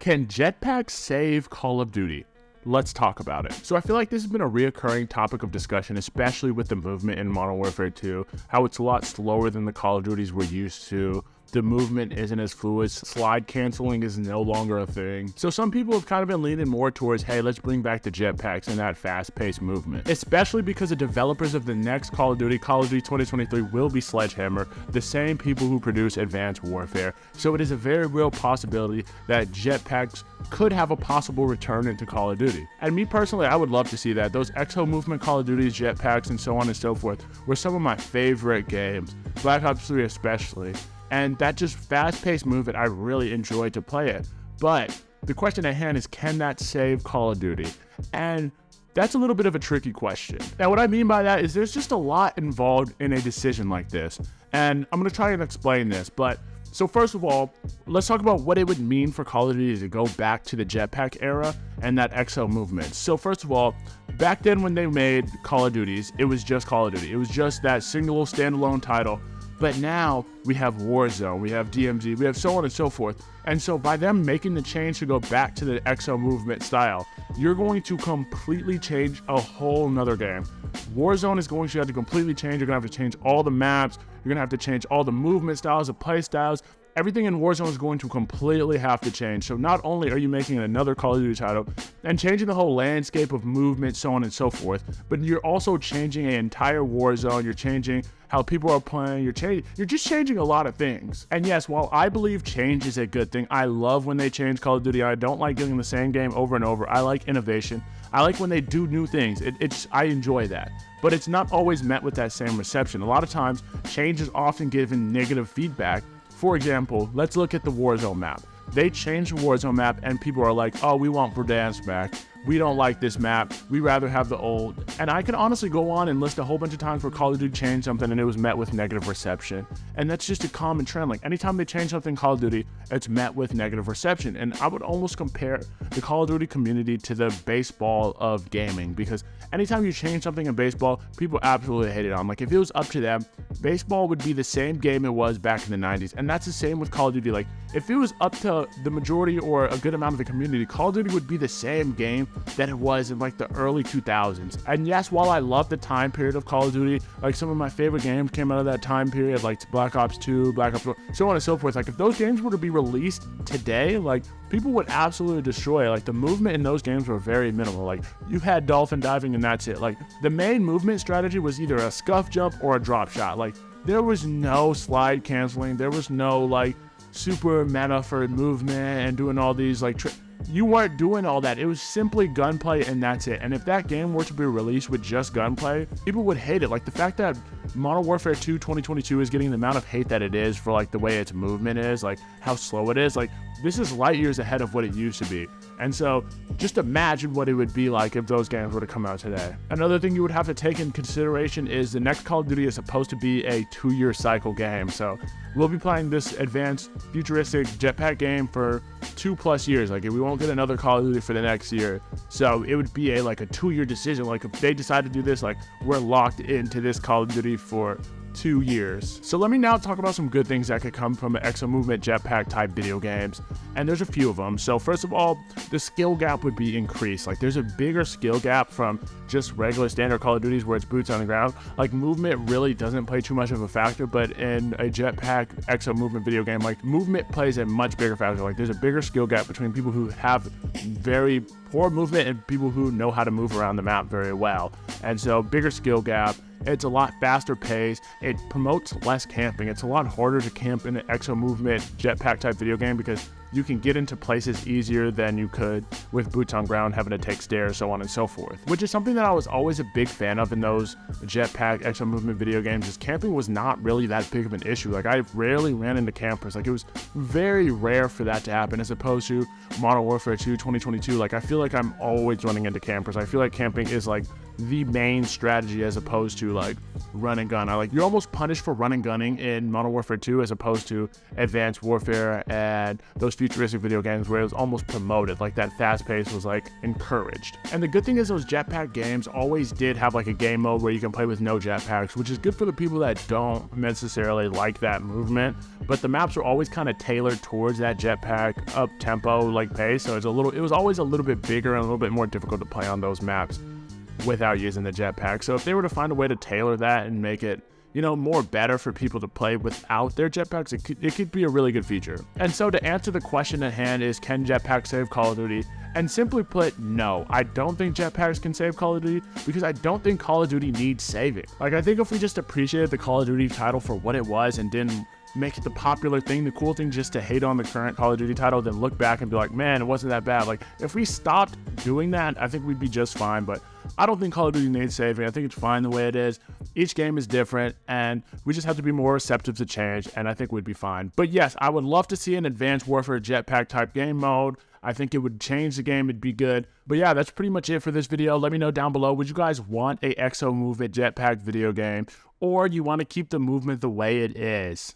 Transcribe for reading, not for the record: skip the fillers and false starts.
Can jetpacks save Call of Duty? Let's talk about it. So I feel like this has been a reoccurring topic of discussion, especially with the movement in Modern Warfare 2, how it's a lot slower than the Call of Duties we're used to. The movement isn't as fluid. Slide canceling is no longer a thing. So some people have kind of been leaning more towards, hey, let's bring back the jetpacks and that fast-paced movement. Especially because the developers of the next Call of Duty 2023, will be Sledgehammer, the same people who produce Advanced Warfare. So it is a very real possibility that jetpacks could have a possible return into Call of Duty. And me personally, I would love to see that. Those exo movement Call of Duties, jetpacks, and so on and so forth were some of my favorite games. Black Ops 3 especially. And that just fast-paced movement, I really enjoyed to play it. But the question at hand is, can that save Call of Duty? And that's a little bit of a tricky question. Now, what I mean by that is there's just a lot involved in a decision like this. And I'm going to try and explain this. But so first of all, let's talk about what it would mean for Call of Duty to go back to the jetpack era and that exo movement. So first of all, back then when they made Call of Duties, it was just Call of Duty. It was just that single standalone title. But now we have Warzone, we have DMZ, we have so on and so forth. And so by them making the change to go back to the exo movement style, you're going to completely change a whole nother game. Warzone is going to have to completely change. You're going to have to change all the maps. You're going to have to change all the movement styles, the play styles. Everything in Warzone is going to completely have to change. So not only are you making another Call of Duty title and changing the whole landscape of movement, so on and so forth, but you're also changing an entire Warzone. You're changing how people are playing. You're just changing a lot of things. And yes, while I believe change is a good thing, I love when they change Call of Duty. I don't like doing the same game over and over. I like innovation. I like when they do new things. I enjoy that. But it's not always met with that same reception. A lot of times, change is often given negative feedback. For example, let's look at the Warzone map. They changed the Warzone map and people are like, oh, we want Verdansk back. We don't like this map. We rather have the old. And I can honestly go on and list a whole bunch of times where Call of Duty changed something and it was met with negative reception. And that's just a common trend. Like anytime they change something in Call of Duty, it's met with negative reception. And I would almost compare the Call of Duty community to the baseball of gaming, because anytime you change something in baseball, people absolutely hate it on. Like if it was up to them, baseball would be the same game it was back in the 90s. And that's the same with Call of Duty. Like if it was up to the majority or a good amount of the community, Call of Duty would be the same game that it was in like the early 2000s. And yes, while I love the time period of Call of Duty, like some of my favorite games came out of that time period, like Black Ops 2, Black Ops 4, so on and so forth. Like if those games were to be released today, like people would absolutely destroy it. Like the movement in those games were very minimal. Like you had dolphin diving and that's it. Like the main movement strategy was either a scuff jump or a drop shot. Like there was no slide canceling. There was no like super meta for movement and doing all these like you weren't doing all that. It was simply gunplay and that's it. And if that game were to be released with just gunplay, people would hate it. Like the fact that Modern Warfare 2 2022 is getting the amount of hate that it is for like the way its movement is, like how slow it is, like this is light years ahead of what it used to be. And so just imagine what it would be like if those games were to come out today. Another thing you would have to take in consideration is the next Call of Duty is supposed to be a 2-year cycle game. So we'll be playing this advanced futuristic jetpack game for 2+ years. Like we won't get another Call of Duty for the next year. So it would be like a 2-year decision. Like if they decide to do this, like we're locked into this Call of Duty for 2 years. So let me now talk about some good things that could come from an exo movement jetpack type video games. And there's a few of them. So first of all, the skill gap would be increased. Like there's a bigger skill gap from just regular standard Call of Duties where it's boots on the ground. Like movement really doesn't play too much of a factor, but in a jetpack exo movement video game, like movement plays a much bigger factor. Like there's a bigger skill gap between people who have very poor movement and people who know how to move around the map very well. And so bigger skill gap. It's a lot faster pace. It promotes less camping. It's a lot harder to camp in an exo movement jetpack type video game because you can get into places easier than you could with boots on ground, having to take stairs, so on and so forth. Which is something that I was always a big fan of in those jetpack exo movement video games, is camping was not really that big of an issue. Like I rarely ran into campers. Like it was very rare for that to happen, as opposed to Modern Warfare 2 2022. Like I feel like I'm always running into campers. I feel like camping is like the main strategy as opposed to like run and gun. You're almost punished for run and gunning in Modern Warfare 2 as opposed to Advanced Warfare and those futuristic video games where it was almost promoted, like that fast pace was like encouraged. And the good thing is those jetpack games always did have like a game mode where you can play with no jetpacks, which is good for the people that don't necessarily like that movement. But the maps were always kind of tailored towards that jetpack up tempo like pace, so it was always a little bit bigger and a little bit more difficult to play on those maps without using the jetpack. So if they were to find a way to tailor that and make it, you know, more better for people to play without their jetpacks, it could be a really good feature. And so to answer the question at hand is, can jetpacks save Call of Duty? And simply put, no, I don't think jetpacks can save Call of Duty, because I don't think Call of Duty needs saving. Like, I think if we just appreciated the Call of Duty title for what it was and didn't make it the popular thing, the cool thing just to hate on the current Call of Duty title, then look back and be like, man, it wasn't that bad. Like, if we stopped doing that, I think we'd be just fine. But I don't think Call of Duty needs saving. I think it's fine the way it is. Each game is different, and we just have to be more receptive to change, and I think we'd be fine. But yes, I would love to see an Advanced Warfare jetpack type game mode. I think it would change the game. It'd be good. But yeah, that's pretty much it for this video. Let me know down below. Would you guys want a Exo Movement jetpack video game, or do you want to keep the movement the way it is?